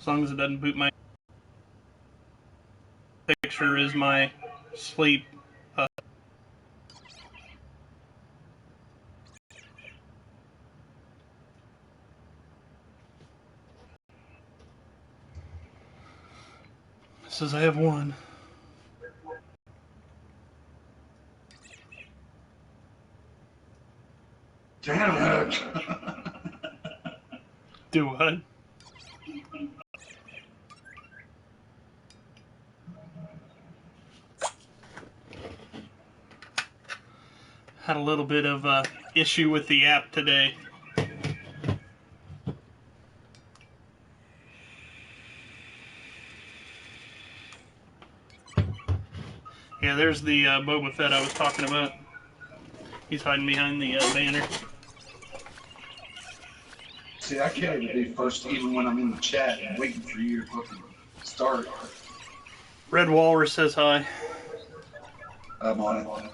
As long as it doesn't boot my picture is my sleep. It says I have one. Damn it. Do what? Had a little bit of issue with the app today. Yeah, there's the Boba Fett I was talking about. He's hiding behind the banner. See, I can't even be first even when I'm in the chat and waiting for you to fucking start. Red Walrus says hi. I'm on it.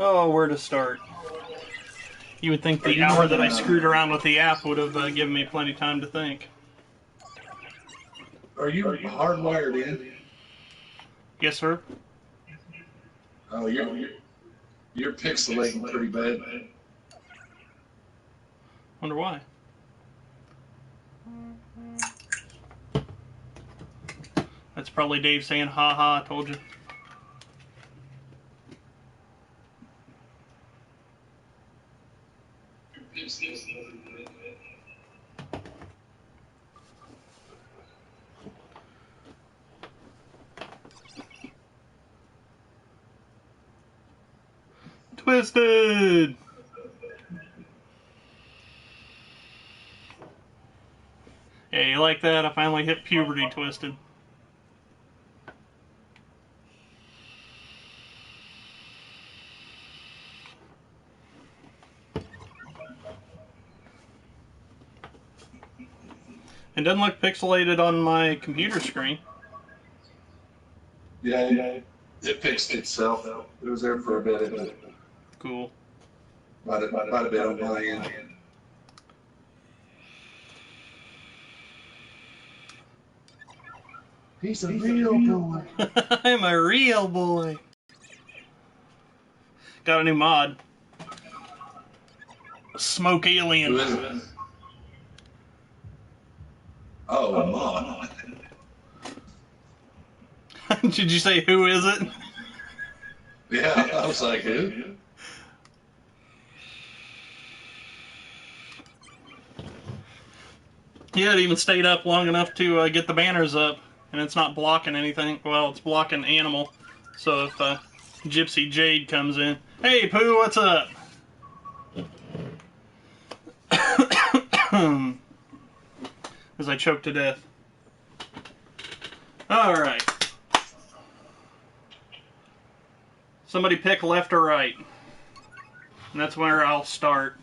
Oh, where to start? You would think the hour that I screwed around with the app would have given me plenty of time to think. Are you hardwired in? Yes, sir. Oh, you're pixelating pretty bad. Wonder why. That's probably Dave saying, "Ha ha, I told you." Twisted! Yeah, you like that? I finally hit puberty, Twisted. It doesn't look pixelated on my computer screen. Yeah, it fixed itself. It was there for a bit. Cool. Might have been on my end. He's a real boy. I'm a real boy. Got a new mod. Smoke Alien. Who is it? Oh, mod. Did you say who is it? Yeah, I was like, who? Yeah, it even stayed up long enough to get the banners up, and it's not blocking anything. Well, it's blocking Animal. So if Gypsy Jade comes in, hey Pooh, what's up? As I choke to death. All right. Somebody pick left or right, and that's where I'll start.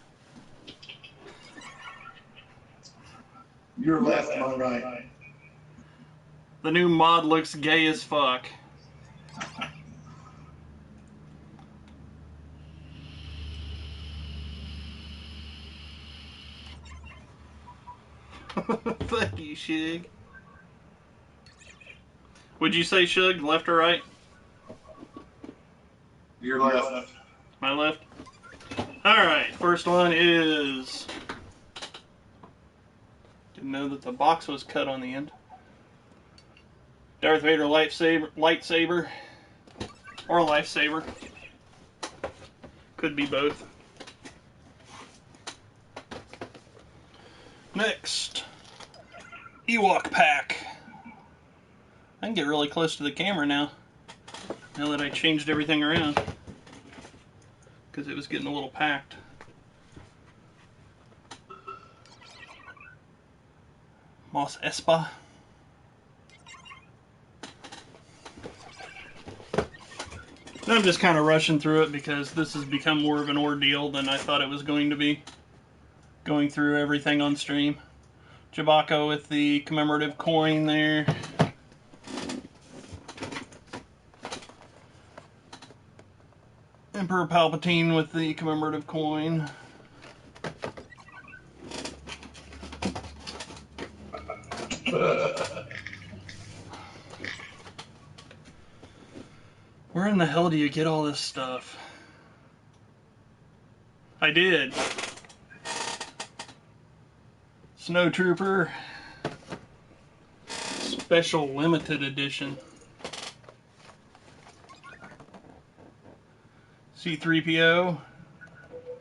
You're left, I'm right. The new mod looks gay as fuck. Fuck you, Shug. Would you say, Shug, left or right? You're left. My left? Alright, first one is... Didn't know that the box was cut on the end. Darth Vader lightsaber. Or lifesaver. Could be both. Next. Ewok pack. I can get really close to the camera now that I changed everything around. Because it was getting a little packed. Mos Espa. And I'm just kind of rushing through it because this has become more of an ordeal than I thought it was going to be. Going through everything on stream. Chewbacca with the commemorative coin there. Emperor Palpatine with the commemorative coin. Where in the hell do you get all this stuff? I did. Snowtrooper. Special limited edition. C-3PO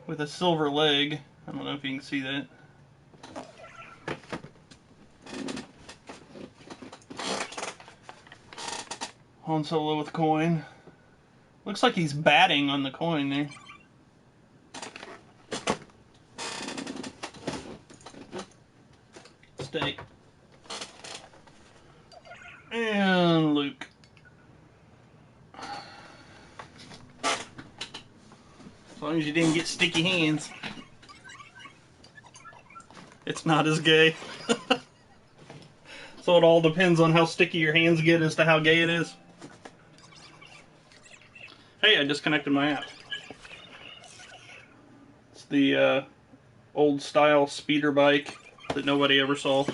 with a silver leg. I don't know if you can see that. Han Solo with coin. Looks like he's batting on the coin there. Steak. And Luke. As long as you didn't get sticky hands. It's not as gay. So it all depends on how sticky your hands get as to how gay it is. Hey, I disconnected my app. It's the old style speeder bike that nobody ever saw.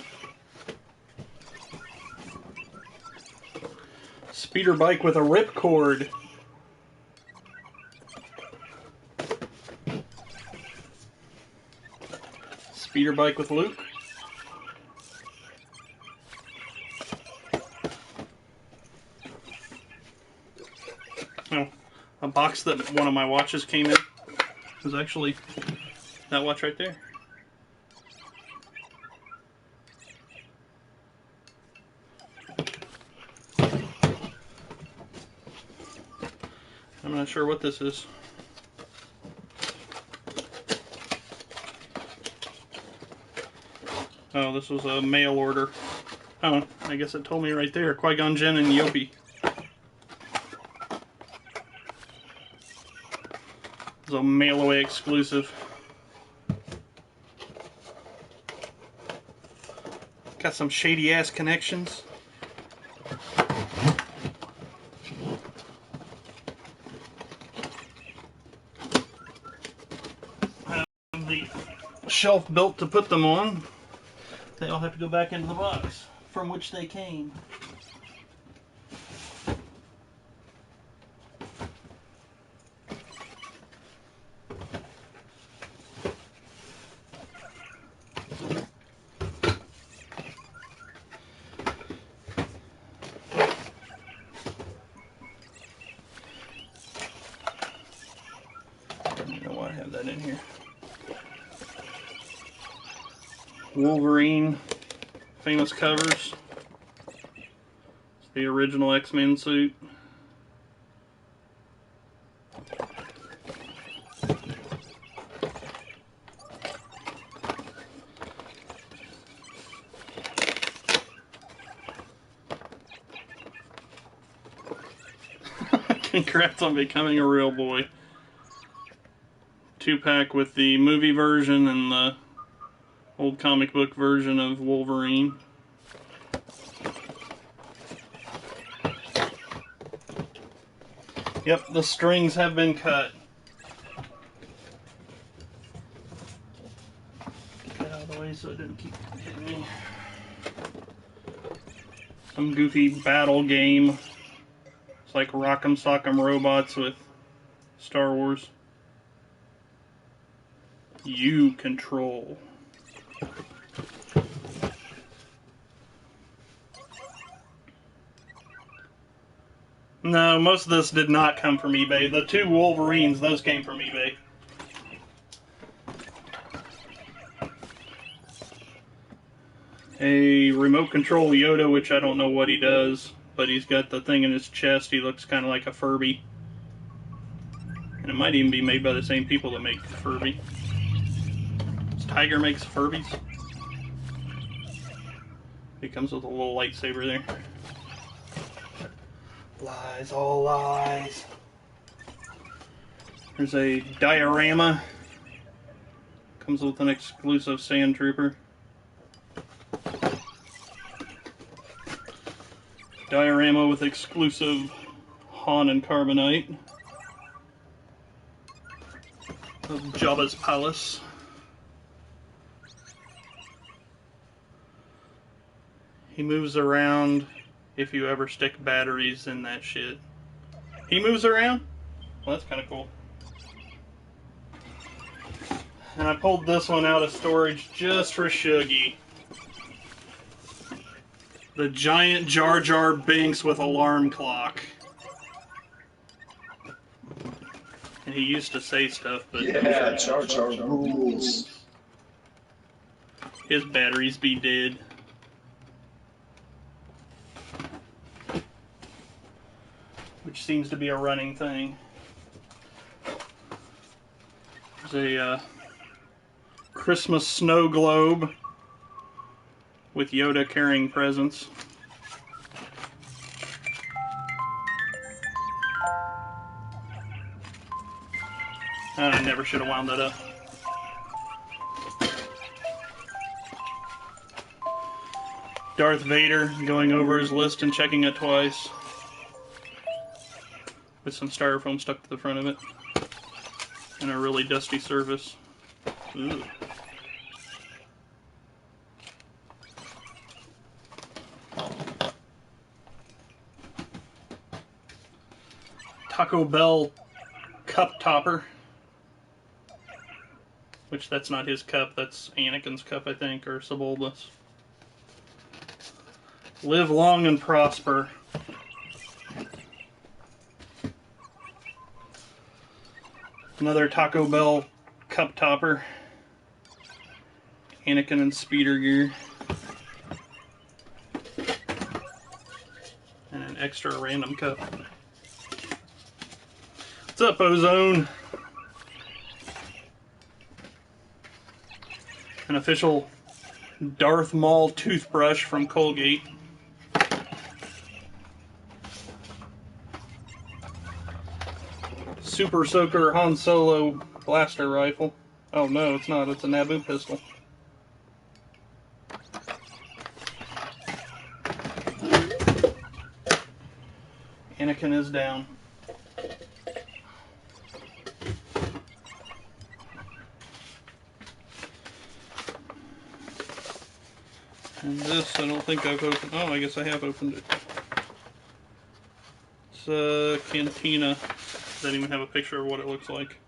Speeder bike with a ripcord. Speeder bike with Luke. Oh, a box that one of my watches came in was actually that watch right there. I'm not sure what this is. Oh, this was a mail order. Oh, I guess it told me right there. Qui-Gon Jinn and Yopi. It's a mail-away exclusive. Got some shady-ass connections. The shelf built to put them on. They all have to go back into the box from which they came. I don't know why I have that in here. Wolverine, famous covers. It's the original X-Men suit. Congrats on becoming a real boy. 2-pack with the movie version and the old comic book version of Wolverine. Yep, the strings have been cut. Get that out of the way so it didn't keep hitting me. Some goofy battle game. It's like Rock'em Sock'em Robots with Star Wars. You control. No, most of this did not come from eBay. The 2 Wolverines, those came from eBay. A remote control Yoda, which I don't know what he does, but he's got the thing in his chest. He looks kind of like a Furby. And it might even be made by the same people that make Furby. Tiger makes Furbies. He comes with a little lightsaber there. Lies, all lies. There's a diorama. Comes with an exclusive Sand Trooper. Diorama with exclusive Han and Carbonite of Jabba's Palace. He moves around if you ever stick batteries in that shit. He moves around? Well, that's kind of cool. And I pulled this one out of storage just for Shuggy. The giant Jar Jar Binks with alarm clock. And he used to say stuff, but... Yeah, Jar Jar rules. His batteries be dead. Which seems to be a running thing. There's a Christmas snow globe with Yoda carrying presents. I never should have wound that up. Darth Vader going over his list and checking it twice. With some styrofoam stuck to the front of it. And a really dusty surface. Ooh. Taco Bell cup topper. Which that's not his cup, that's Anakin's cup, I think, or Sebulba's. Live long and prosper. Another Taco Bell cup topper. Anakin and speeder gear. And an extra random cup. What's up, Ozone? An official Darth Maul toothbrush from Colgate. Super Soaker Han Solo blaster rifle. Oh no, it's not. It's a Naboo pistol. Anakin is down. And this, I don't think I've opened. Oh, I guess I have opened it. It's a Cantina. Doesn't even have a picture of what it looks like.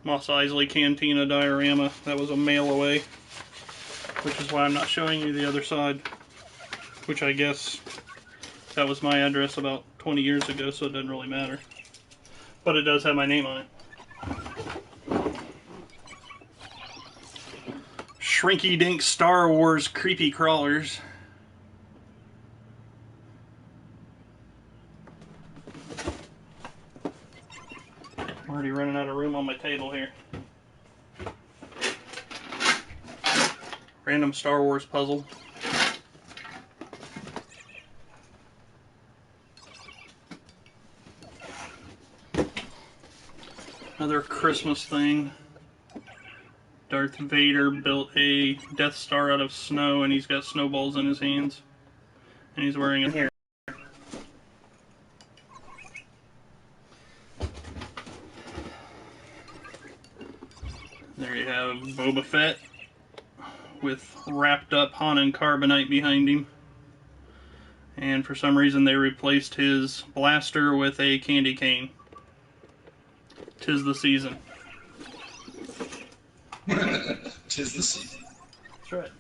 Mos Eisley Cantina diorama. That was a mail away. Which is why I'm not showing you the other side. Which I guess that was my address about 20 years ago, so it doesn't really matter. But it does have my name on it. Shrinky Dink Star Wars Creepy Crawlers. I'm already running out of room on my table here. Random Star Wars puzzle. Another Christmas thing. Darth Vader built a Death Star out of snow, and he's got snowballs in his hands. And he's wearing a hair. There you have Boba Fett with wrapped up Han and Carbonite behind him. And for some reason they replaced his blaster with a candy cane. 'Tis the season. Tis the season. That's right.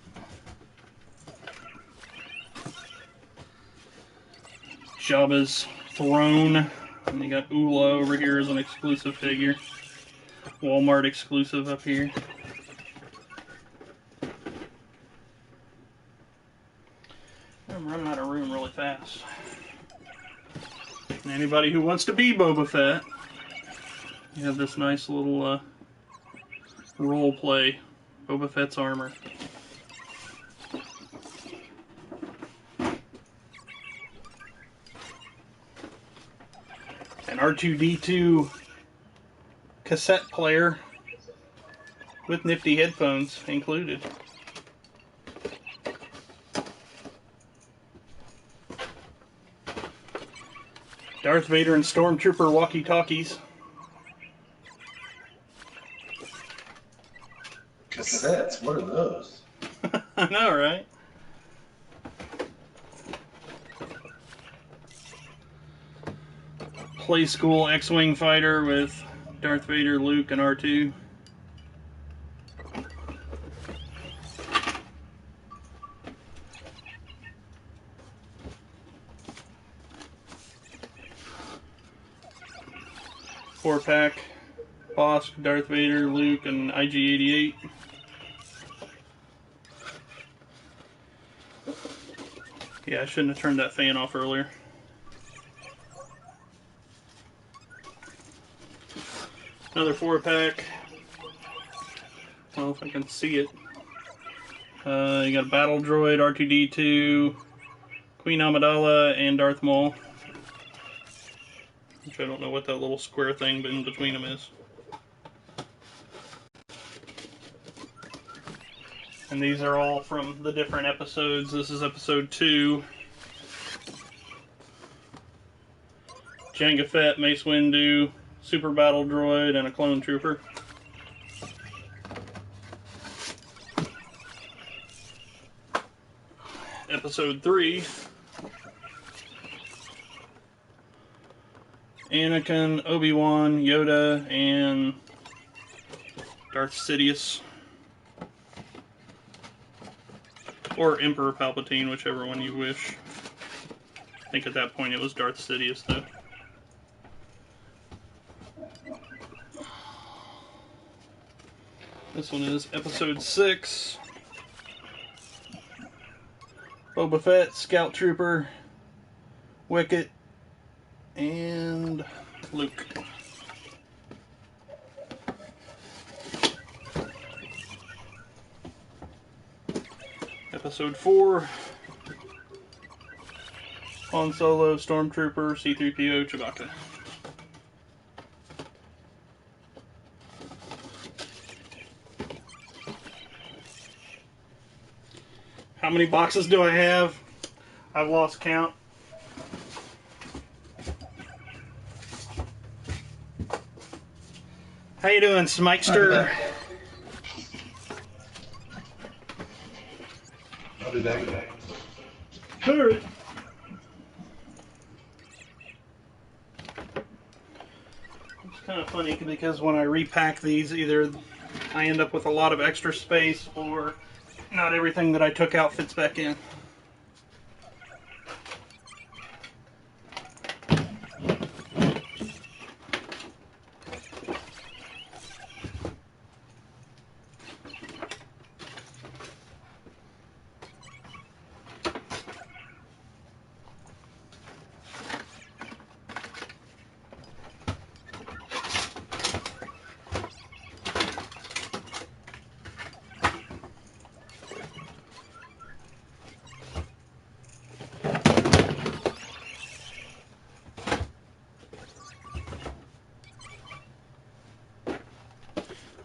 Jabba's throne. And you got Oola over here as an exclusive figure. Walmart exclusive up here. I'm running out of room really fast. And anybody who wants to be Boba Fett, you have this nice little role play. Boba Fett's armor. And R2-D2 cassette player with nifty headphones included. Darth Vader and Stormtrooper walkie-talkies. Cassettes? What are those? I know, right? Play school X-Wing fighter with Darth Vader, Luke, and R2. Four-pack, Bosk, Darth Vader, Luke, and IG-88. Yeah, I shouldn't have turned that fan off earlier. Another 4-pack. I don't know if I can see it. You got a Battle Droid, R2-D2, Queen Amidala, and Darth Maul. Which I don't know what that little square thing in between them is. And these are all from the different episodes. This is episode 2. Jango Fett, Mace Windu, Super Battle Droid, and a Clone Trooper. Episode 3. Anakin, Obi-Wan, Yoda, and Darth Sidious. Or Emperor Palpatine, whichever one you wish. I think at that point it was Darth Sidious, though. This one is episode 6. Boba Fett, Scout Trooper, Wicket, and Luke. Episode 4. Han Solo, Stormtrooper, C-3PO, Chewbacca. How many boxes do I have? I've lost count. How you doing, Smikester? How did that go? Alright. It's kind of funny because when I repack these, either I end up with a lot of extra space or not everything that I took out fits back in.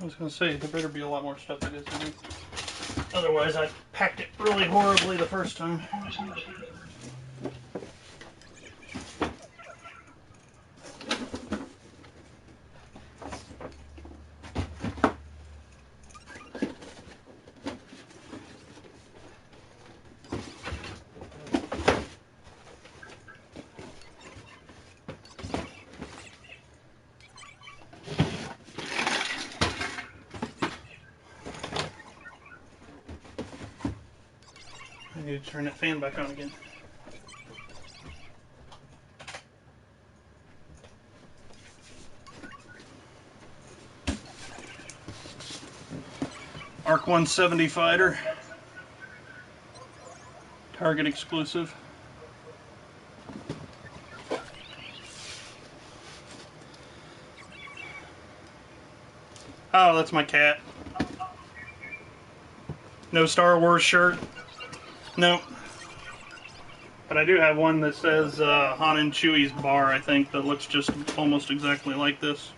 I was going to say, there better be a lot more stuff that is in here. Otherwise, I packed it really horribly the first time. I need to turn that fan back on again. Arc 170 fighter. Target exclusive. Oh, that's my cat. No Star Wars shirt. Nope. But I do have one that says Han and Chewie's bar, I think, that looks just almost exactly like this.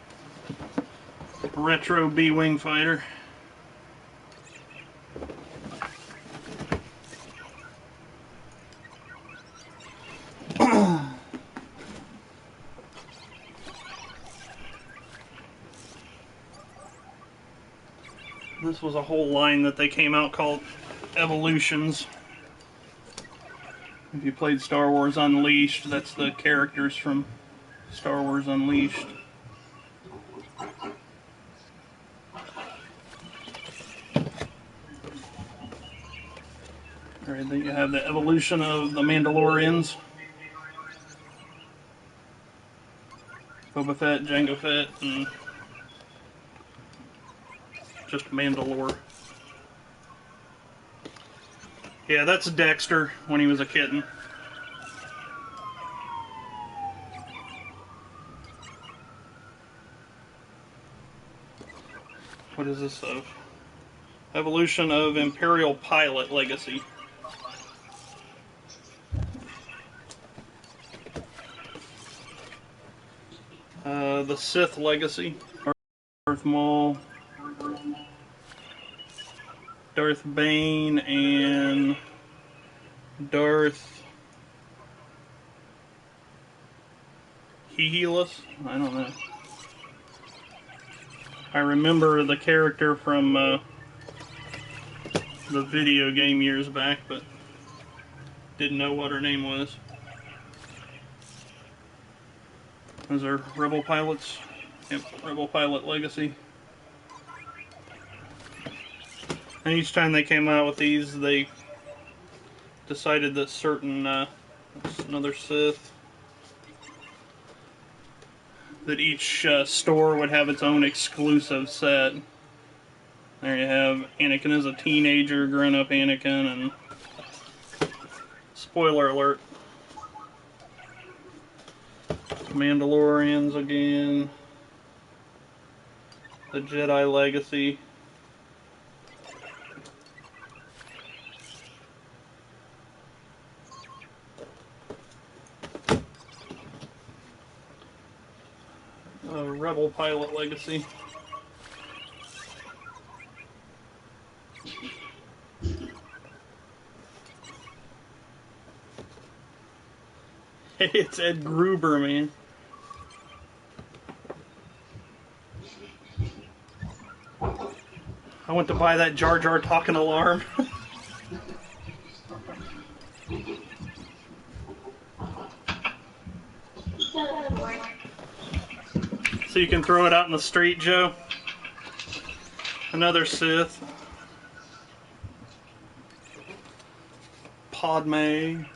retro B-Wing fighter. This was a whole line that they came out called Evolutions. If you played Star Wars Unleashed, that's the characters from Star Wars Unleashed. Alright, then you have the evolution of the Mandalorians. Boba Fett, Jango Fett, and just Mandalore. Yeah, that's Dexter when he was a kitten. What is this of? Evolution of Imperial Pilot Legacy. The Sith Legacy. Darth Maul, Darth Bane, and Darth Heheless? I don't know. I remember the character from the video game years back, but didn't know what her name was. Those are Rebel Pilots. Yep, Rebel Pilot Legacy. And each time they came out with these, they decided that certain, that's another Sith, that each store would have its own exclusive set. There you have Anakin as a teenager, grown-up Anakin, and spoiler alert, Mandalorians again, the Jedi Legacy. Rebel Pilot Legacy. It's Ed Gruber, man. I went to buy that Jar Jar talking alarm. So you can throw it out in the street, Joe. Another Sith. Padme.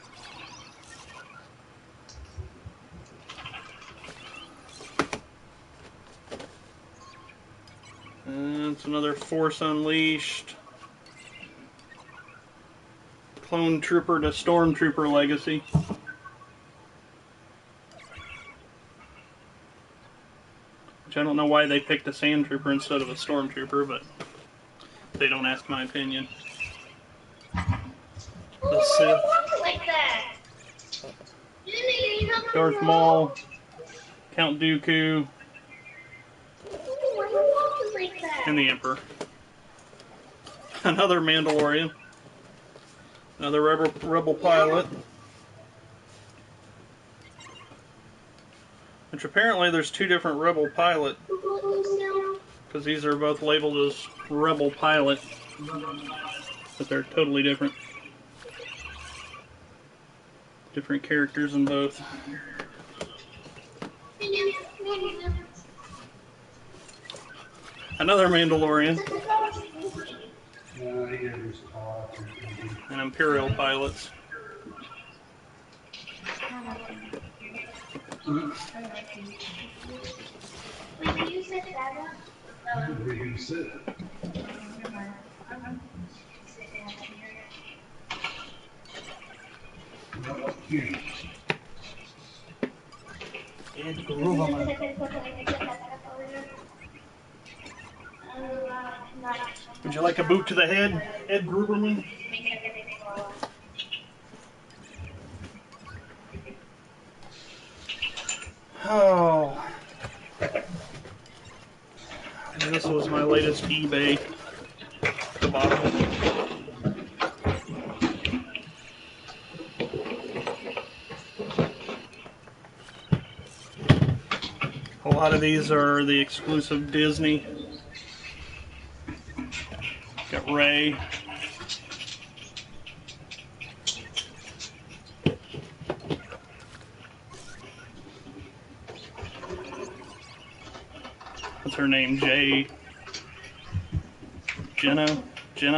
And it's another Force Unleashed. Clone Trooper to Stormtrooper Legacy. Which I don't know why they picked a Sand Trooper instead of a Stormtrooper, but they don't ask my opinion. The Sith. Like that. Darth Maul. Count Dooku. Like that. And the Emperor. Another Mandalorian. Another rebel pilot. Which apparently there's two different Rebel Pilot. Because these are both labeled as Rebel Pilot. But they're totally different. Different characters in both. Another Mandalorian. And Imperial pilots. Wait, you said that one? Where you sit? Ed Gruberman. Would you like a boot to the head, Ed Gruberman? Oh. This was my latest eBay debacle. A lot of these are the exclusive Disney. Got Ray. What's her name? Jenna? She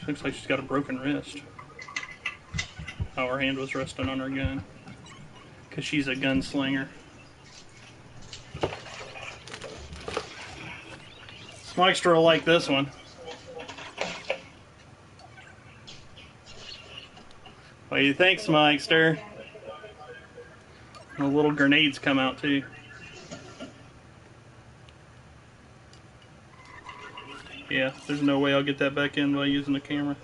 looks like she's got a broken wrist. Oh, her hand was resting on her gun. Because she's a gunslinger. Smikester will like this one. What do you think, Smikester? The little grenades come out too. Yeah, there's no way I'll get that back in by using the camera.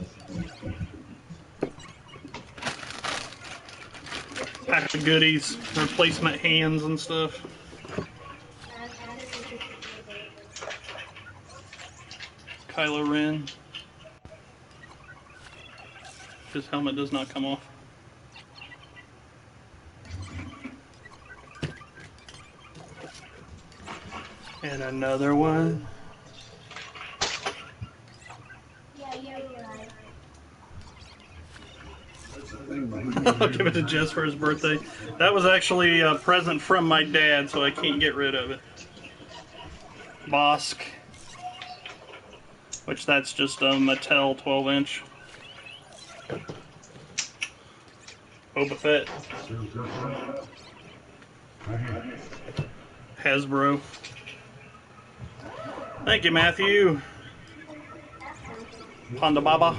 Pack of goodies, replacement hands and stuff. Kylo Ren. His helmet does not come off. And another one. Yeah, you're right. I'll give it to Jess for his birthday. That was actually a present from my dad, so I can't get rid of it. Bosk. Which that's just a Mattel 12-inch. Boba Fett. Hasbro. Thank you, Matthew. Honda Baba.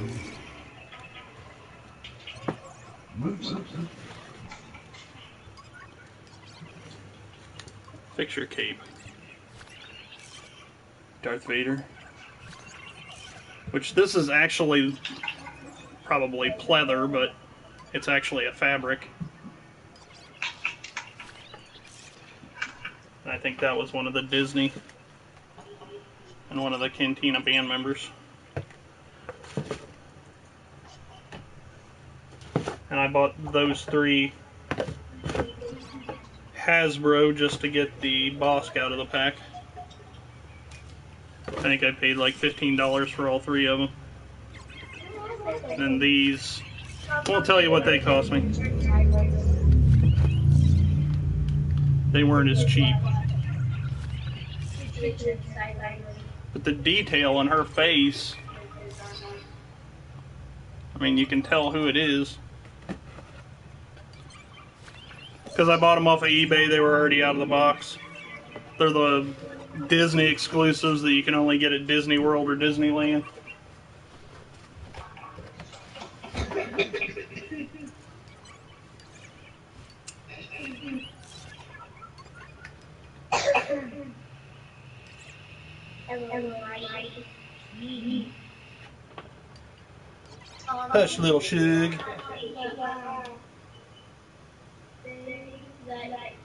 Fix your cape. Darth Vader. Which this is actually probably pleather, but it's actually a fabric. I think that was one of the Disney and one of the Cantina band members. And I bought those three Hasbro just to get the Bosk out of the pack. I think I paid like $15 for all three of them. And these, I won't tell you what they cost me. They weren't as cheap. But the detail on her face, I mean, you can tell who it is. Because I bought them off of eBay, they were already out of the box. They're the Disney exclusives that you can only get at Disney World or Disneyland. Hush, little shug.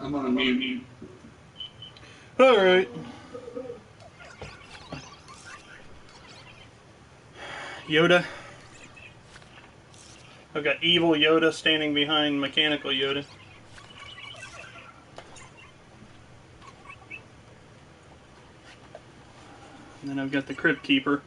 I'm on a mute. Alright. Yoda. I've got evil Yoda standing behind mechanical Yoda. And then I've got the Crypt Keeper.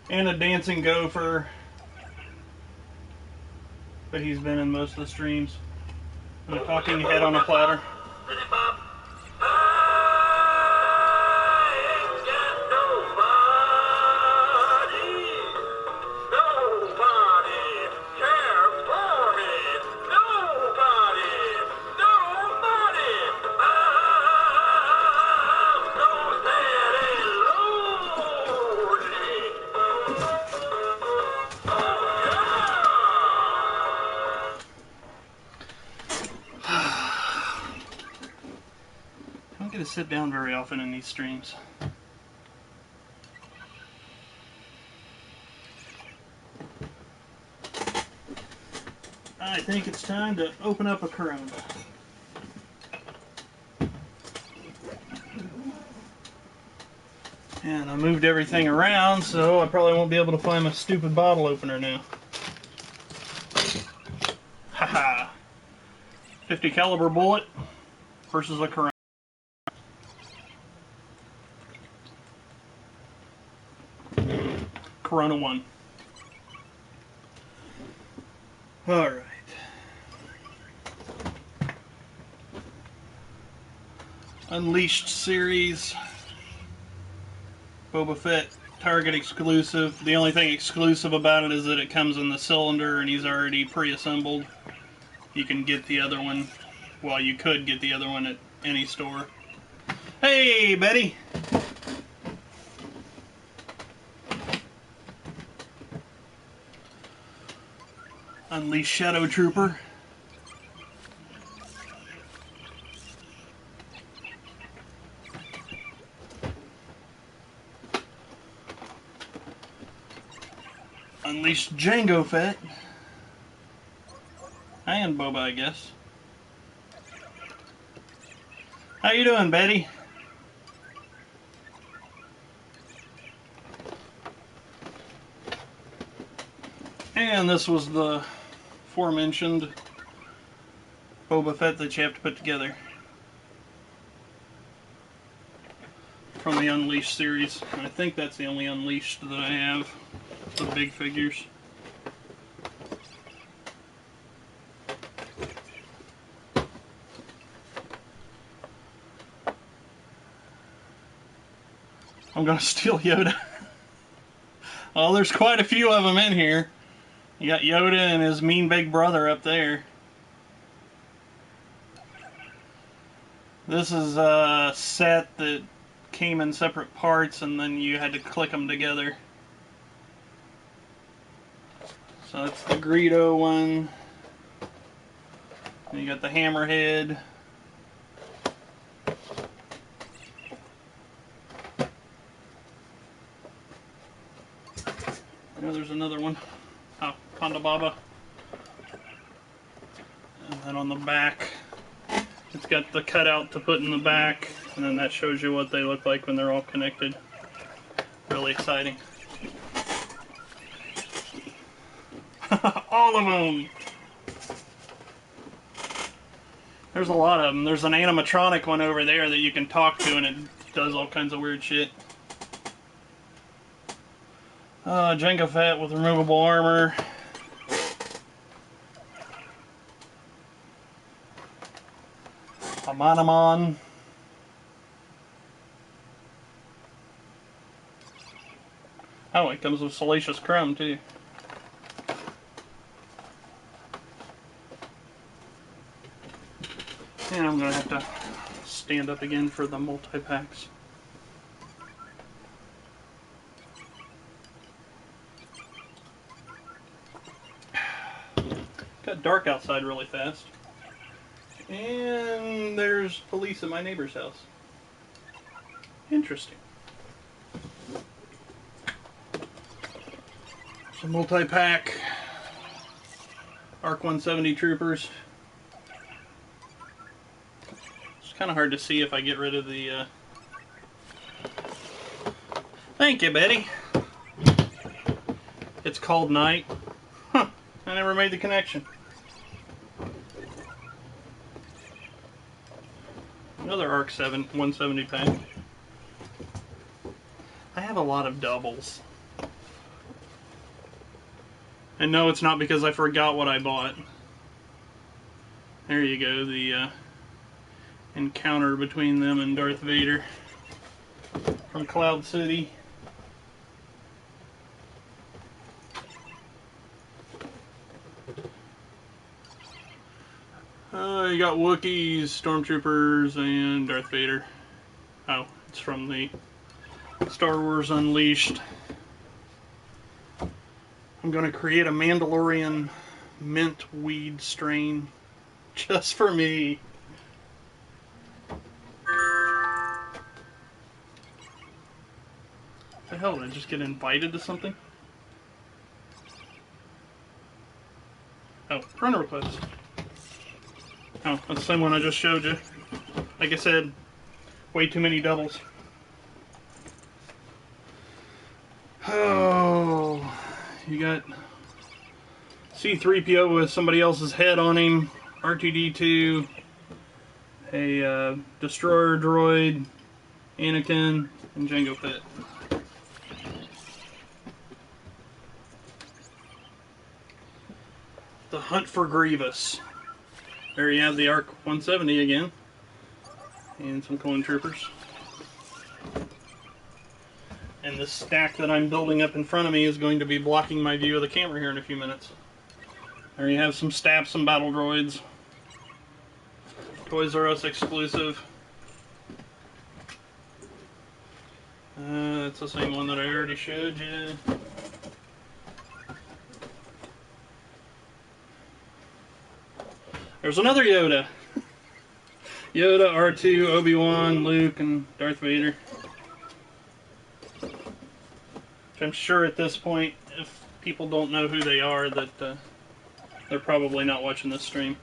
And a dancing gopher. But he's been in most of the streams. And a talking head on a platter. I don't get to sit down very often in these streams. I think it's time to open up a Corona. And I moved everything around, so I probably won't be able to find my stupid bottle opener now. Haha. 50 caliber bullet versus a Corona. Corona 1. Alright. Unleashed series. Boba Fett Target exclusive. The only thing exclusive about it is that it comes in the cylinder and he's already pre-assembled. You can get the other one. Well, you could get the other one at any store. Hey, Betty! Unleashed Shadow Trooper. Unleashed Jango Fett. And Boba, I guess. How you doing, Betty? And this was the aforementioned Boba Fett that you have to put together from the Unleashed series. I think that's the only Unleashed that I have, the big figures. I'm gonna steal Yoda. Well, there's quite a few of them in here. You got Yoda and his mean big brother up there. This is a set that came in separate parts and then you had to click them together. So that's the Greedo one. And you got the Hammerhead. Oh, there's another one. Oh, Ponda Baba. And then on the back, it's got the cutout to put in the back, and then that shows you what they look like when they're all connected. Really exciting. All of them! There's a lot of them. There's an animatronic one over there that you can talk to, and it does all kinds of weird shit. Jango Fett with removable armor. A Manamon. Oh, it comes with Salacious Crumb, too. And I'm going to have to stand up again for the multi-packs. Got dark outside really fast. And there's police at my neighbor's house. Interesting. Some multi-pack. ARC 170 Troopers. It's kind of hard to see if I get rid of the... Thank you, Betty. It's called night. Huh. I never made the connection. Another ARC 170 pack. I have a lot of doubles. And no, it's not because I forgot what I bought. There you go, the encounter between them and Darth Vader from Cloud City. You got Wookiees, Stormtroopers, and Darth Vader. Oh, it's from the Star Wars Unleashed. I'm going to create a Mandalorian mint weed strain just for me. The hell, did I just get invited to something? Oh, printer request. Oh, that's the same one I just showed you. Like I said, way too many doubles. Oh, you got C-3PO with somebody else's head on him, R2-D2, a destroyer droid, Anakin, and Jango Fett. The Hunt for Grievous. There you have the ARC 170 again, and some clone troopers. And this stack that I'm building up in front of me is going to be blocking my view of the camera here in a few minutes. There you have some Staff, some battle droids. Toys R Us exclusive. It's the same one that I already showed you. There's another Yoda. Yoda, R2, Obi-Wan, Luke, and Darth Vader. Which I'm sure at this point, if people don't know who they are, that they're probably not watching this stream.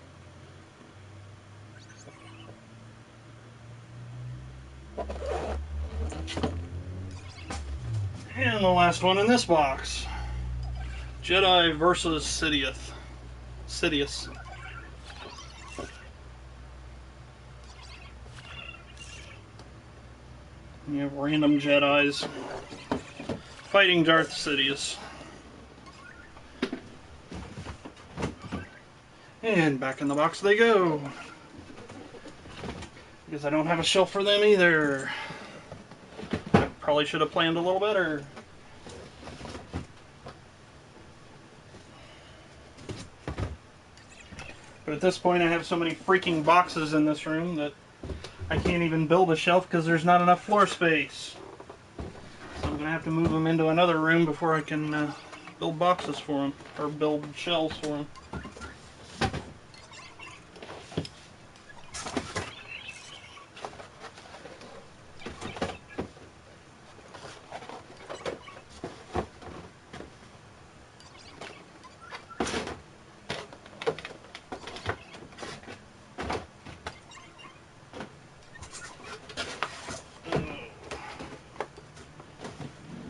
And the last one in this box. Jedi versus Sidious. You have random Jedis fighting Darth Sidious. And back in the box they go. Because I don't have a shelf for them either. I probably should have planned a little better. But at this point I have so many freaking boxes in this room that I can't even build a shelf because there's not enough floor space. So I'm going to have to move them into another room before I can build boxes for them, or build shelves for them.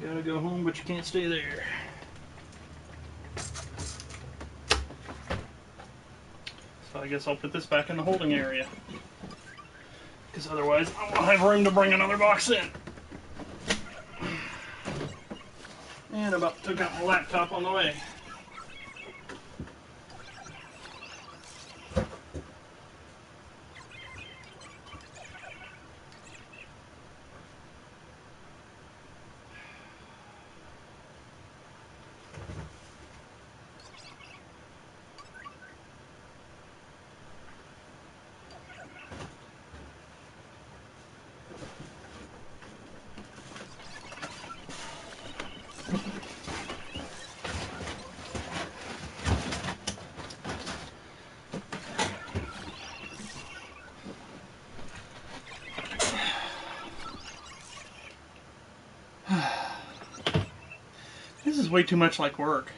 Gotta go home, but you can't stay there. So I guess I'll put this back in the holding area. Because otherwise I won't have room to bring another box in. And about took out my laptop on the way. This is way too much like work.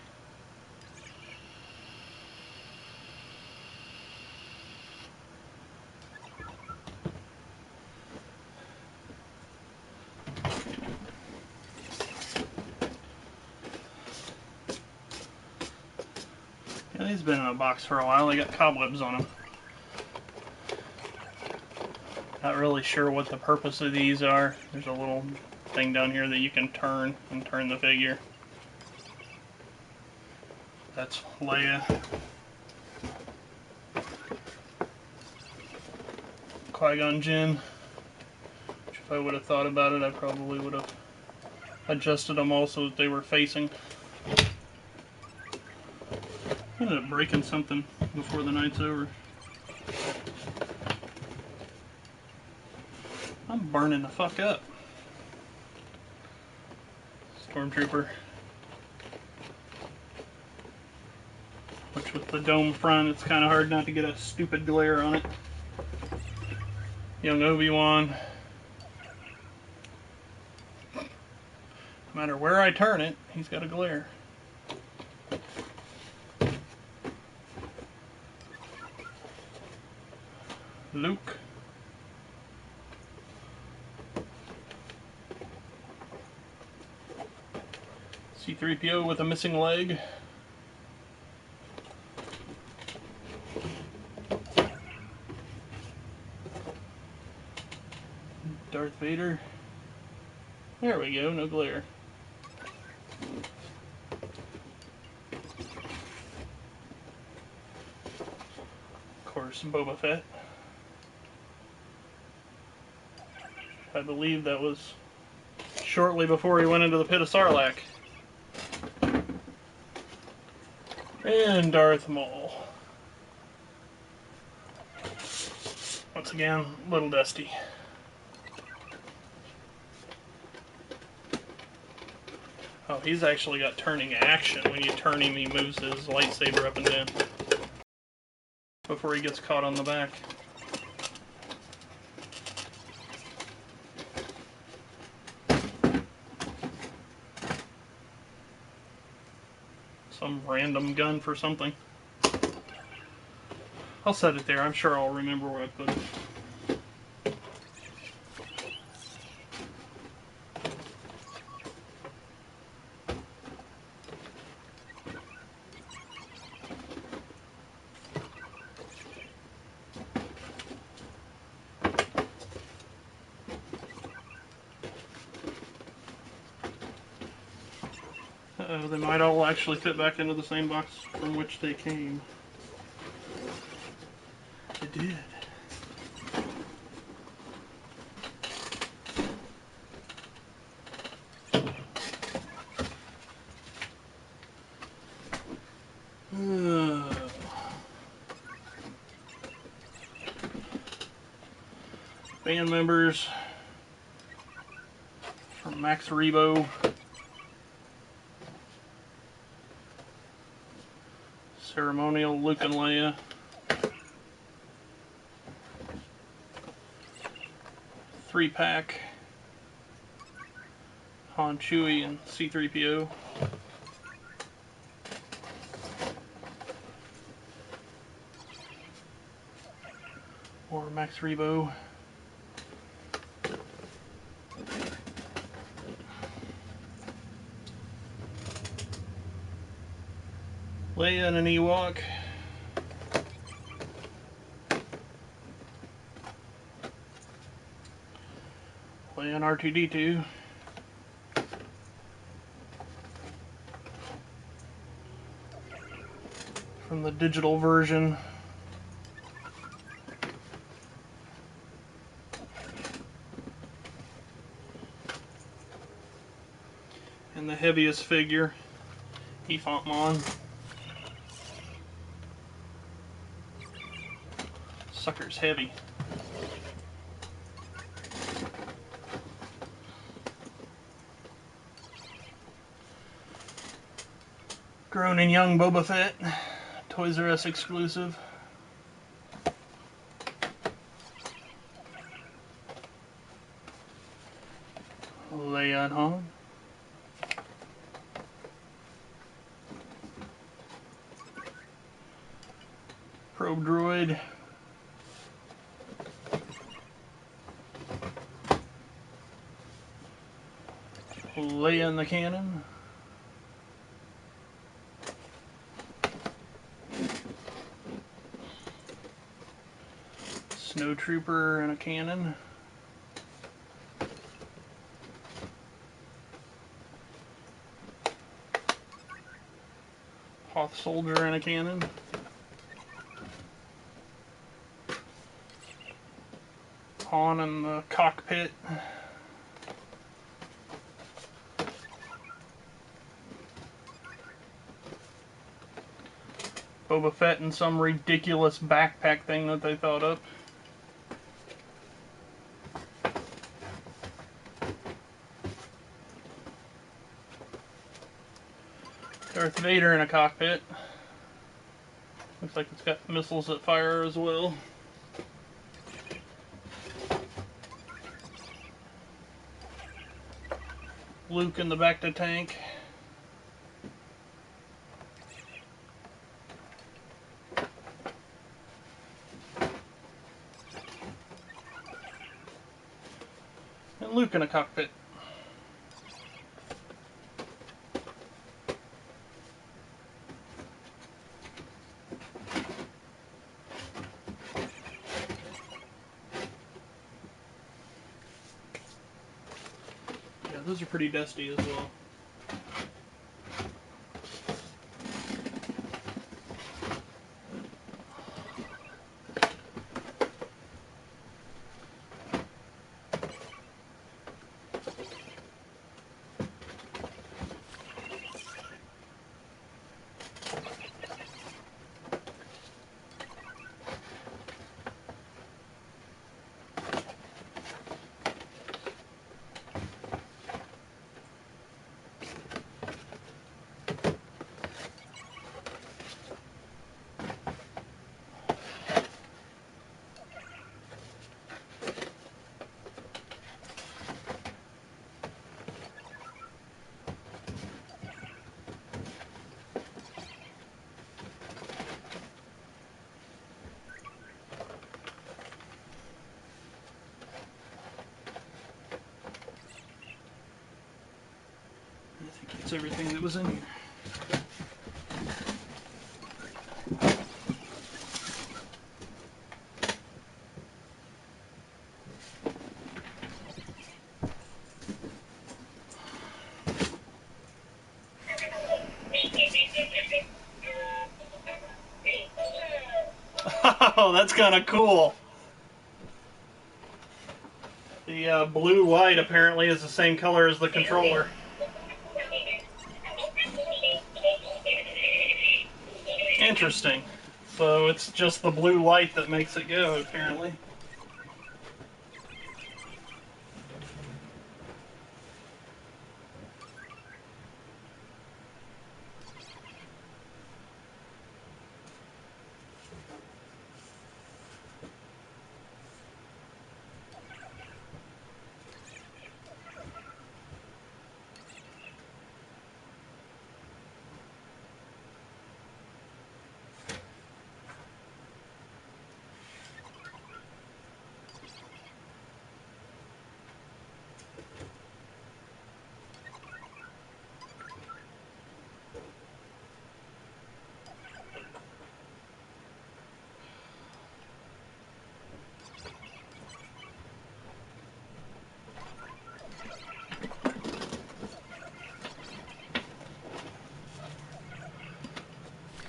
Yeah, these have been in a box for a while. They got cobwebs on them. Not really sure what the purpose of these are. There's a little thing down here that you can turn and turn the figure. That's Leia. Qui-Gon Jinn. Which if I would have thought about it, I probably would have adjusted them all so that they were facing. I ended up breaking something before the night's over. I'm burning the fuck up. Stormtrooper. Which with the dome front, it's kind of hard not to get a stupid glare on it. Young Obi-Wan. No matter where I turn it, he's got a glare. Luke. C-3PO with a missing leg. Darth Vader. There we go, no glare. Of course, Boba Fett. I believe that was shortly before he went into the Pit of Sarlacc. And Darth Maul. Once again, a little dusty. Oh, he's actually got turning action. When you turn him, he moves his lightsaber up and down before he gets caught on the back. Some random gun for something. I'll set it there. I'm sure I'll remember where I put it. Uh-oh, they might all actually fit back into the same box from which they came. It did. Band members from Max Rebo. Ceremonial Luke and Leia. Three-pack Han, Chewie, and C-3PO. Or Max Rebo. Leia and an Ewok. Leia and R2-D2. From the digital version. And the heaviest figure, Efont Mon. Sucker's heavy. Grown and Young Boba Fett, Toys R Us exclusive. Leia and Han. Probe Droid. Leia in the cannon. Snowtrooper and a cannon. Hoth Soldier and a cannon. Han in the cockpit. Boba Fett in some ridiculous backpack thing that they thought up. Darth Vader in a cockpit. Looks like it's got missiles that fire as well. Luke in the back to tank. Luke in a cockpit. Yeah, those are pretty dusty as well. I think that's everything that was in here. Oh, that's kind of cool. The blue light apparently is the same color as the controller. Interesting. So it's just the blue light that makes it go, apparently.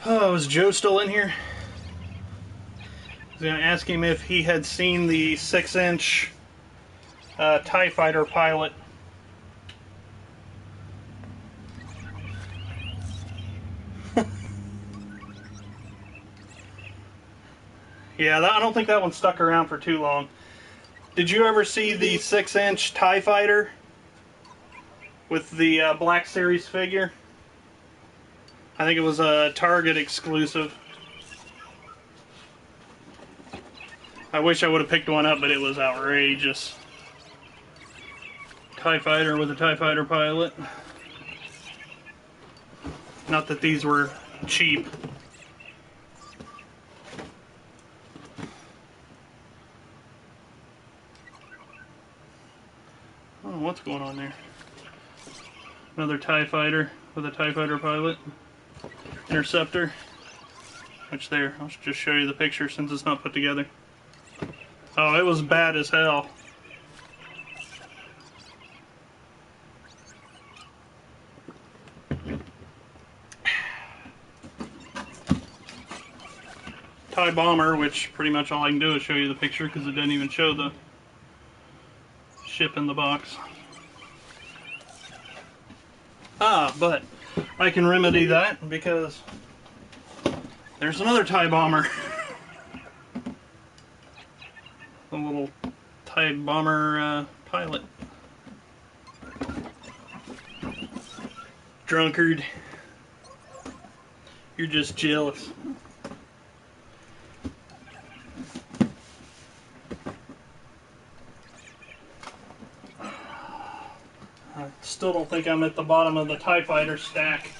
Oh, is Joe still in here? I was going to ask him if he had seen the 6-inch TIE Fighter pilot. Yeah, I don't think that one stuck around for too long. Did you ever see the 6-inch TIE Fighter with the Black Series figure? I think it was a Target exclusive. I wish I would have picked one up, but it was outrageous. TIE Fighter with a TIE Fighter pilot. Not that these were cheap. Oh, what's going on there? Another TIE Fighter with a TIE Fighter pilot. Interceptor. Which there, I'll just show you the picture since it's not put together. Oh, it was bad as hell. TIE Bomber, which pretty much all I can do is show you the picture because it doesn't even show the ship in the box. Ah, but I can remedy that because there's another TIE Bomber. A little TIE Bomber pilot. Drunkard. You're just jealous. I still don't think I'm at the bottom of the TIE Fighter stack.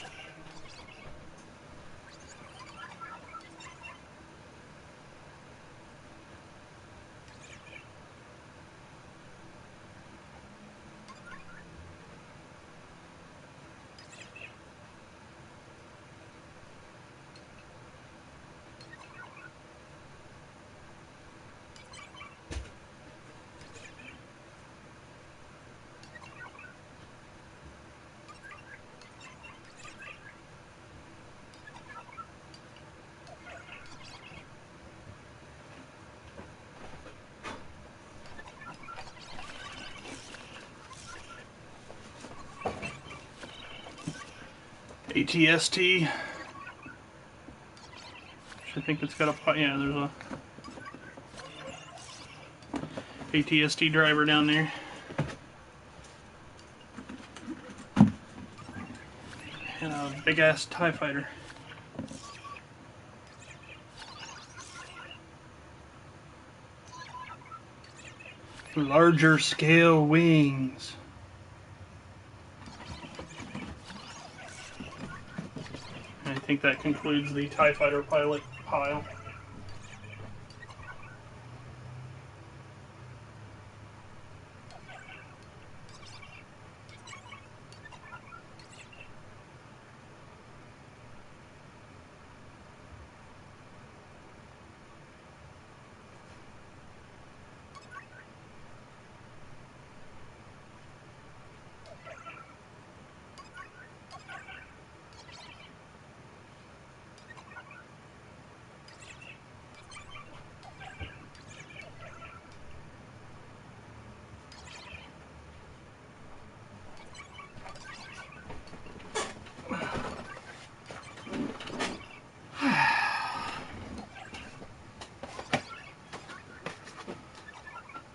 ATST. I think it's got a, yeah, there's a ATST driver down there. And a big ass TIE fighter. Larger scale wings. And I think that concludes the TIE fighter pilot pile.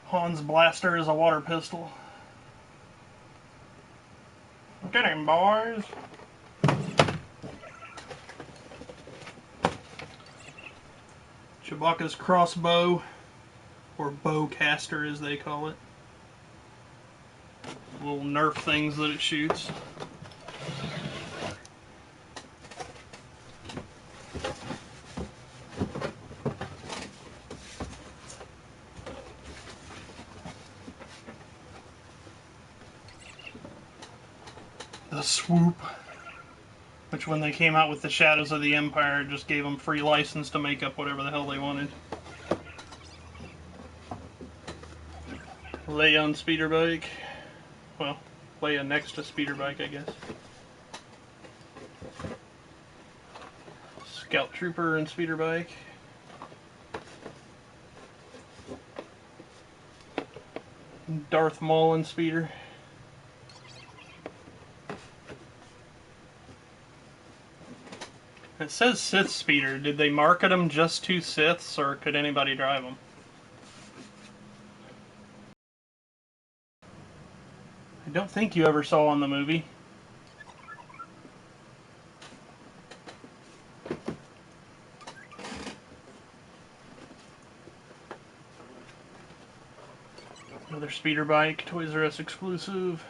Han's blaster is a water pistol. Get him, boys! Chewbacca's crossbow, or bowcaster as they call it. Little Nerf things that it shoots. The swoop, which when they came out with the Shadows of the Empire, it just gave them free license to make up whatever the hell they wanted. Leia on speeder bike. Well, Leia next to speeder bike, I guess. Scout trooper and speeder bike. Darth Maul and speeder. It says Sith speeder. Did they market them just to Siths, or could anybody drive them? I don't think you ever saw in the movie. Another speeder bike, Toys R Us exclusive.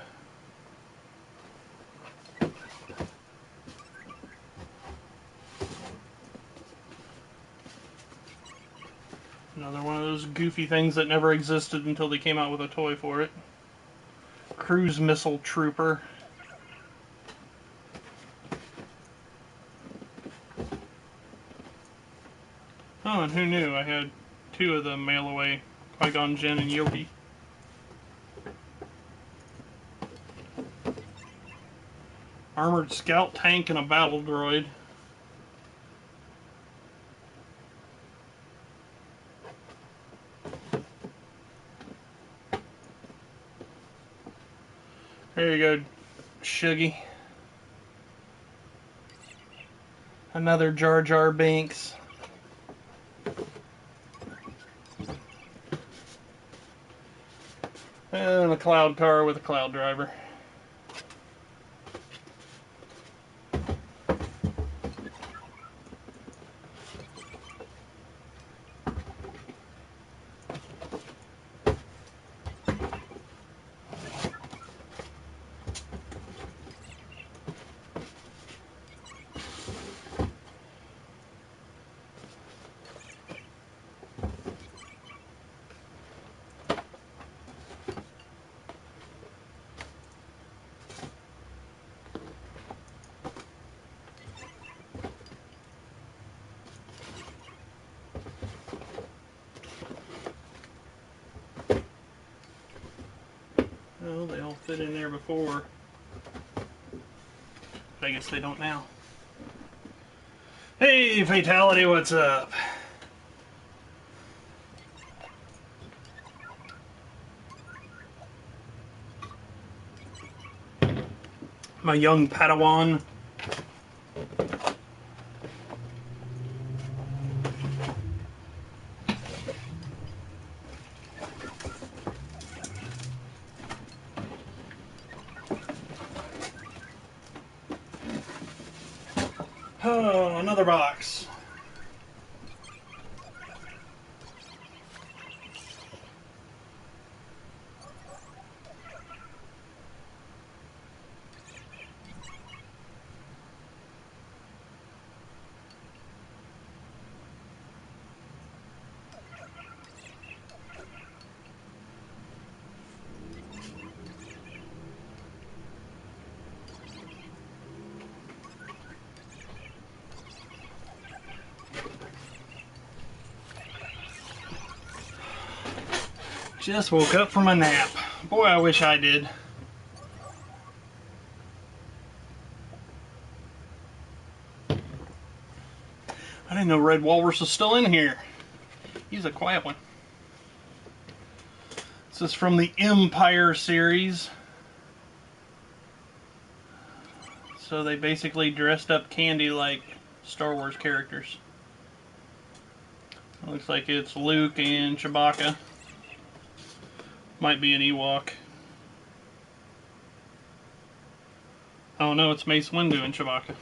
Another one of those goofy things that never existed until they came out with a toy for it. Cruise missile trooper. Oh, and who knew? I had two of them mail away. Qui-Gon Jinn and Yoki. Armored scout tank and a battle droid. There you go, Shuggy. Another Jar Jar Binks. And a cloud car with a cloud driver. Well, they all fit in there before. But I guess they don't now. Hey, Fatality, what's up? My young Padawan. Oh, another box. Just woke up from a nap. Boy, I wish I did. I didn't know Red Walrus was still in here. He's a quiet one. This is from the Empire series. So they basically dressed up Candy like Star Wars characters. It looks like it's Luke and Chewbacca. Might be an Ewok. Oh no, it's Mace Windu and Chewbacca.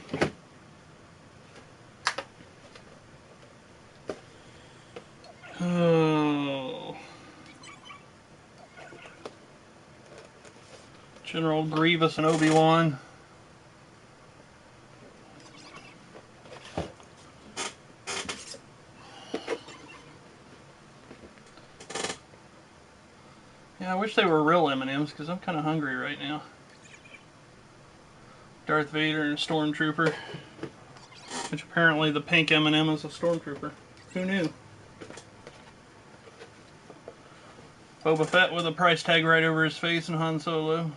Oh. General Grievous and Obi-Wan. Yeah, I wish they were real M&Ms because I'm kind of hungry right now. Darth Vader and a Stormtrooper. Which apparently the pink M&M is a Stormtrooper. Who knew? Boba Fett with a price tag right over his face and Han Solo.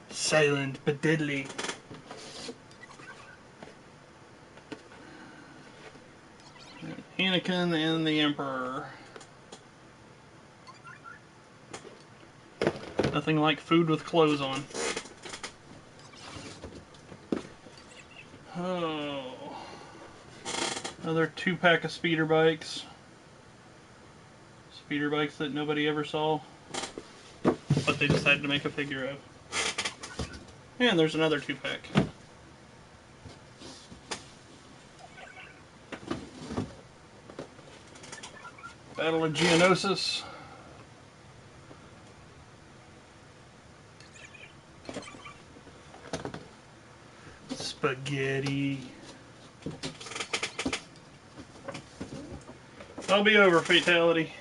Silent but deadly. Anakin and the Emperor. Nothing like food with clothes on. Oh. Another 2-pack of speeder bikes. Speeder bikes that nobody ever saw, but they decided to make a figure of. And there's another 2-pack. Battle of Geonosis. Spaghetti. I'll be over, Fatality.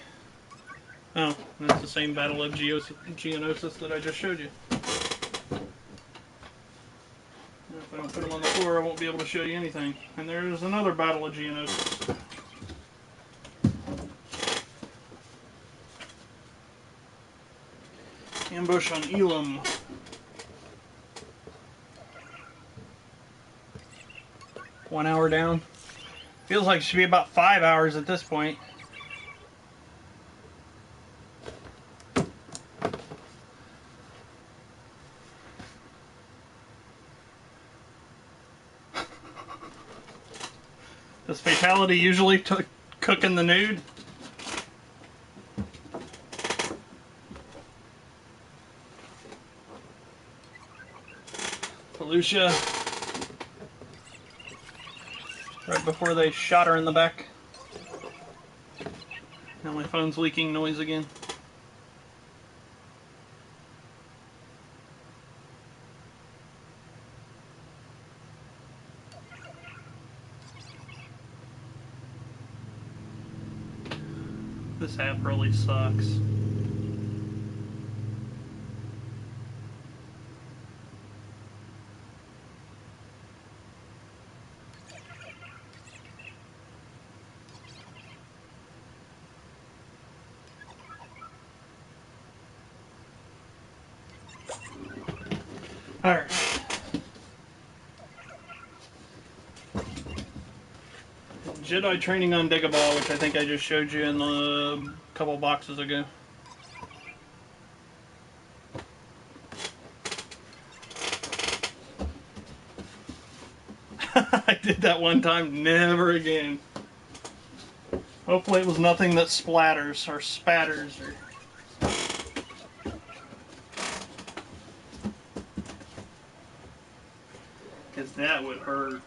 Oh, that's the same Battle of Geonosis that I just showed you. If I don't put them on the floor, I won't be able to show you anything. And there's another Battle of Geonosis. Ambush on Elam. One hour down. Feels like it should be about 5 hours at this point. Does Fatality usually cook in the nude? Felicia. Right before they shot her in the back. Now my phone's leaking noise again. This app really sucks. Alright. Jedi training on Dagobah, which I think I just showed you in the couple boxes ago. I did that one time, never again. Hopefully it was nothing that splatters or spatters or... Because that would bird.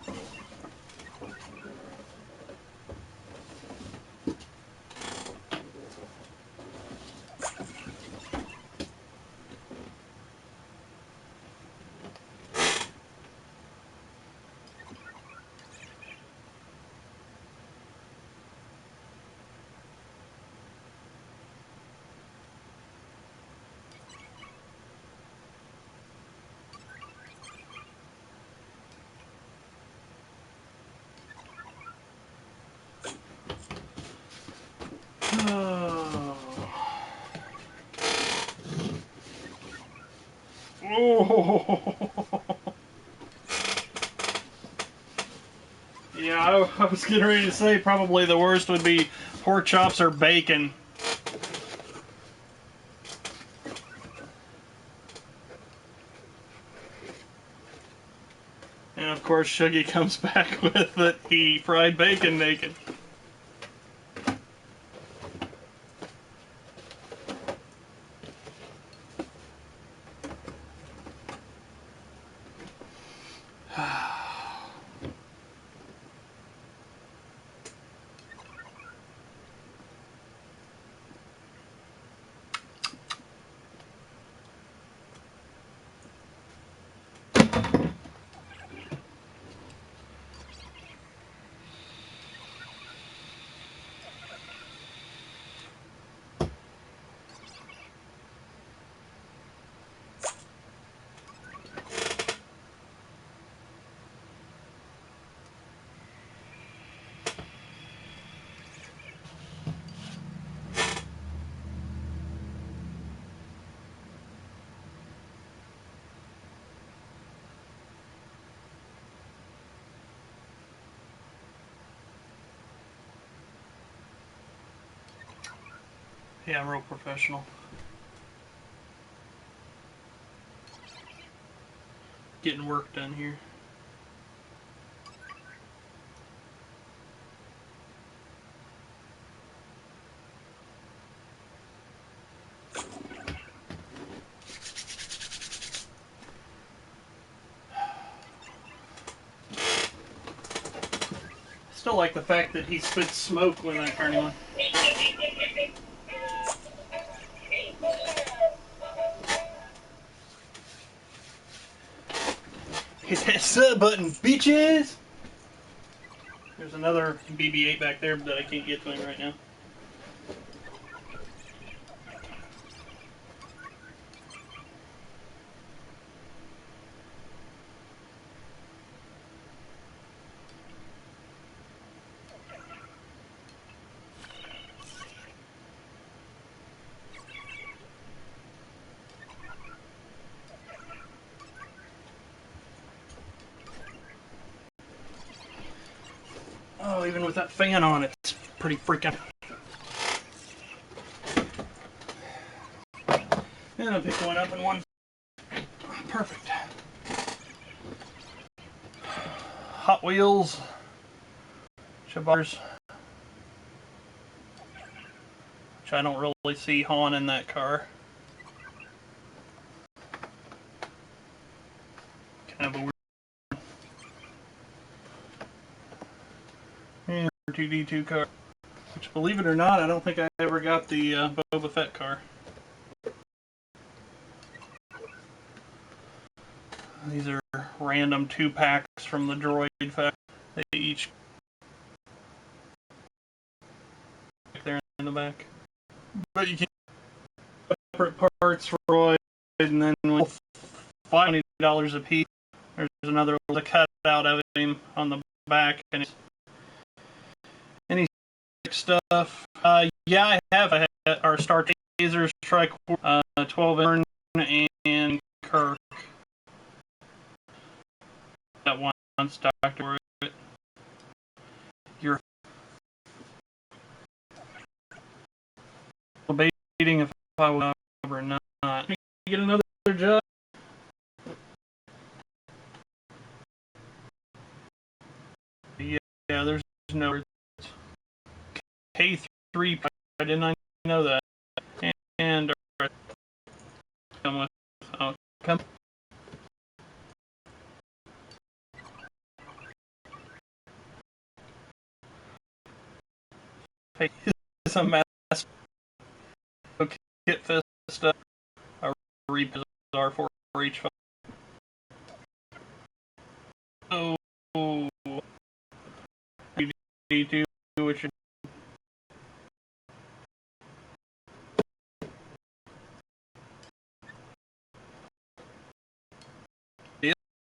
Oh. Yeah, I was getting ready to say probably the worst would be pork chops or bacon. And of course, Shuggy comes back with that he fried bacon naked. Yeah, I'm real professional. Getting work done here. Still like the fact that he spits smoke when I turn him on. Hit that sub button, bitches! There's another BB-8 back there that I can't get to him right now. Oh, even with that fan on, it's pretty freaking. And I'll pick one up in one. Perfect. Hot Wheels. Shabars. Which I don't really see Han in that car. Kind of a weird. And R2-D2 car. Which, believe it or not, I don't think I ever got the Boba Fett car. These are random 2-packs from the droid factory. They each there in the back. But you can separate parts for droid, and then with $20 a piece, there's another cutout of him on the back, and any stuff. Yeah, I have. I had our Star Tasers, Tricorder, 12 and Kirk. That once Dr. You're debating if I will or not. Get another job. Yeah, there's no K3. I did not know that. And come with come. Hey, some mass kit fest stuff. I read our 4-H. Oh, you need to do what you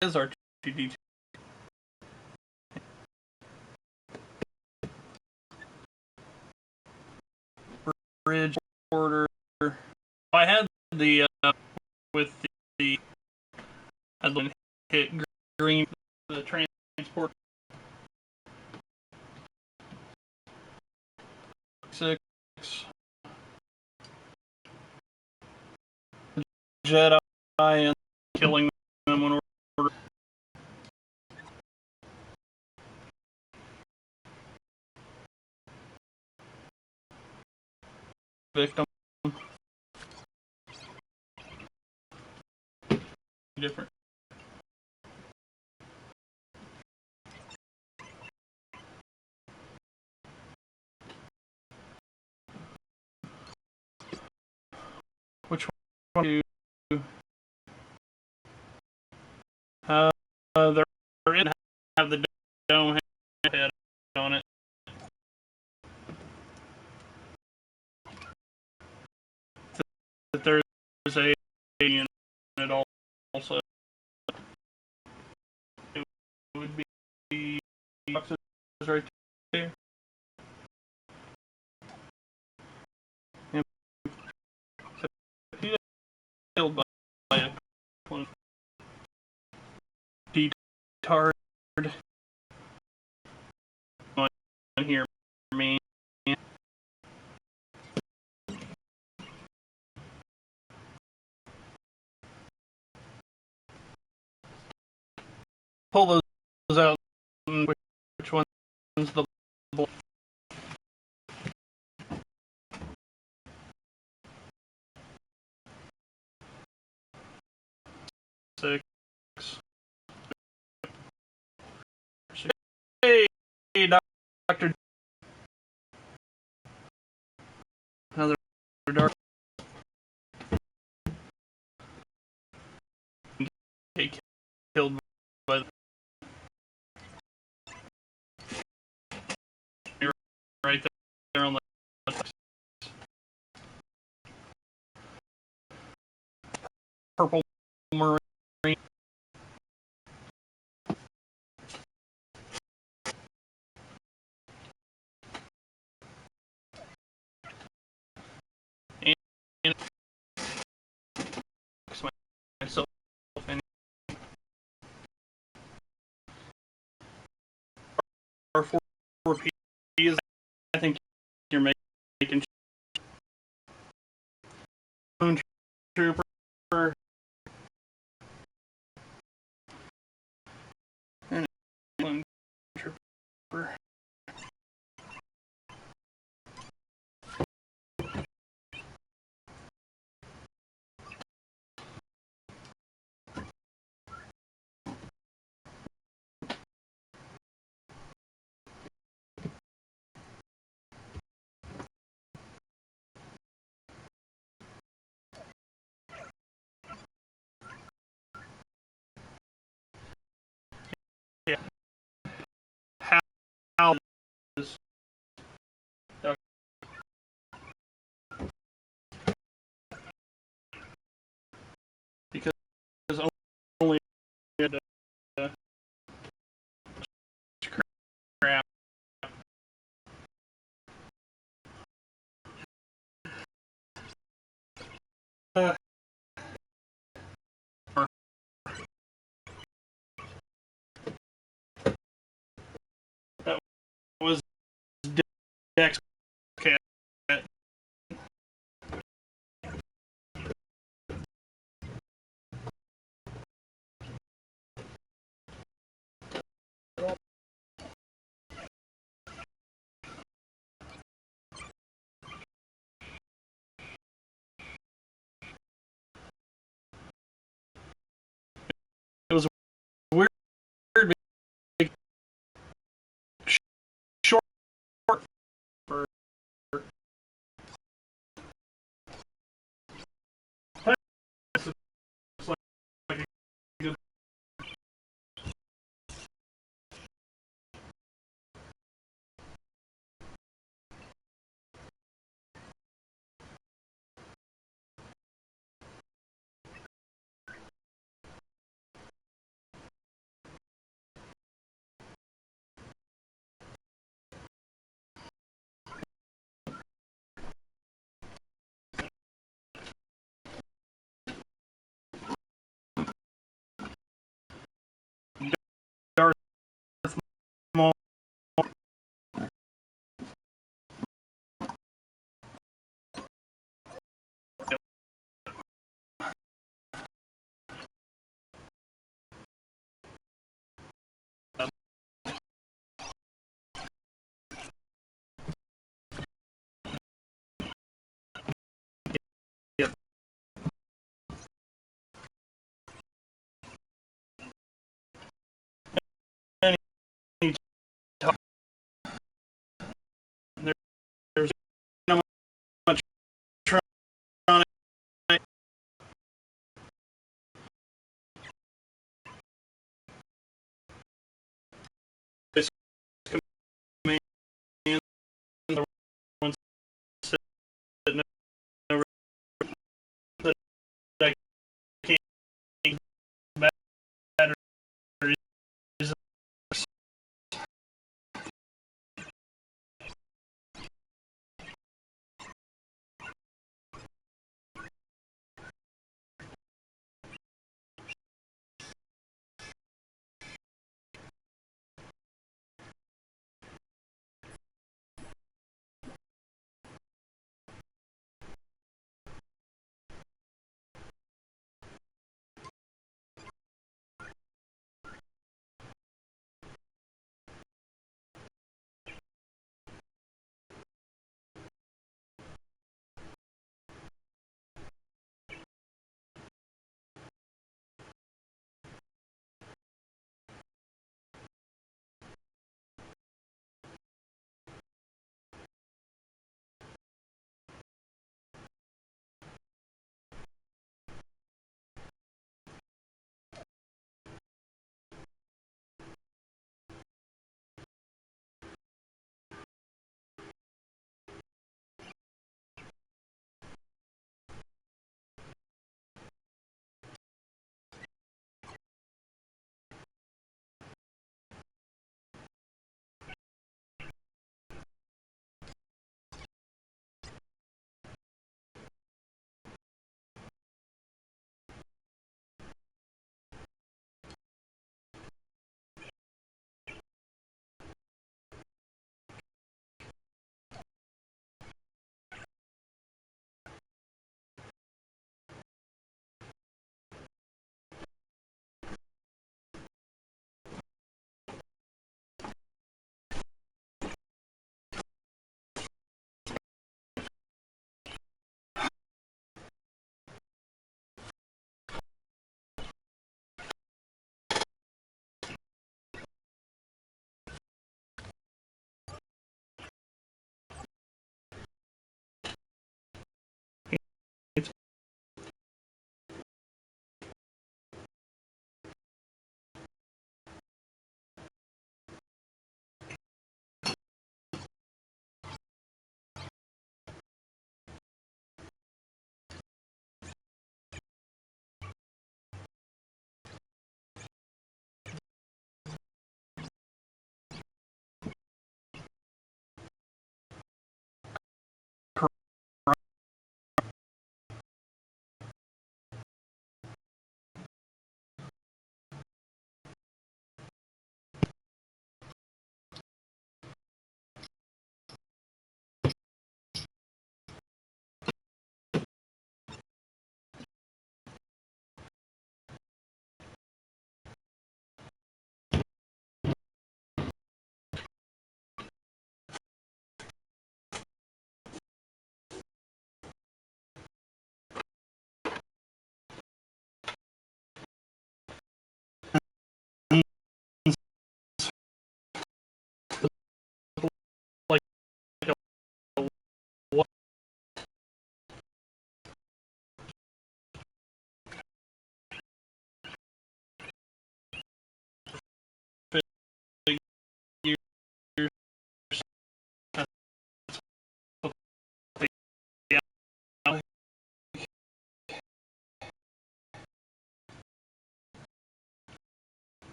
is our 2D2. Bridge order. I had the with the I hit green the transport 6 Jedi and killing them when order victim different. Which one do you they're in have the dome head on it. That there's a unit also. It would be boxes right there. And so he killed by a detard on here, man. Pull those out. Which one's the boy? 6. Hey, Doctor. Another dark. Get killed by right there on the purple marine. And myself and our 4P is. I think you're making Moon Trooper. And Moon Trooper. Yeah. How is because only crap. That was Dex Cat. It was weird. Short for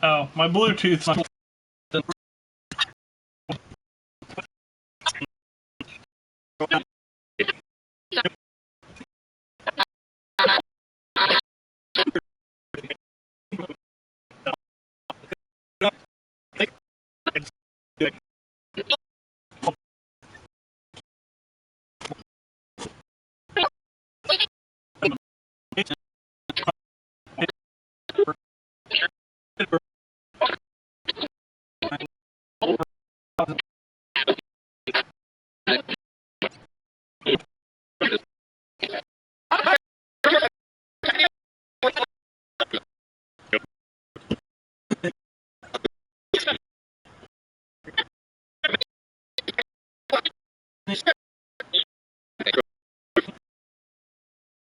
Oh, my Bluetooth's not.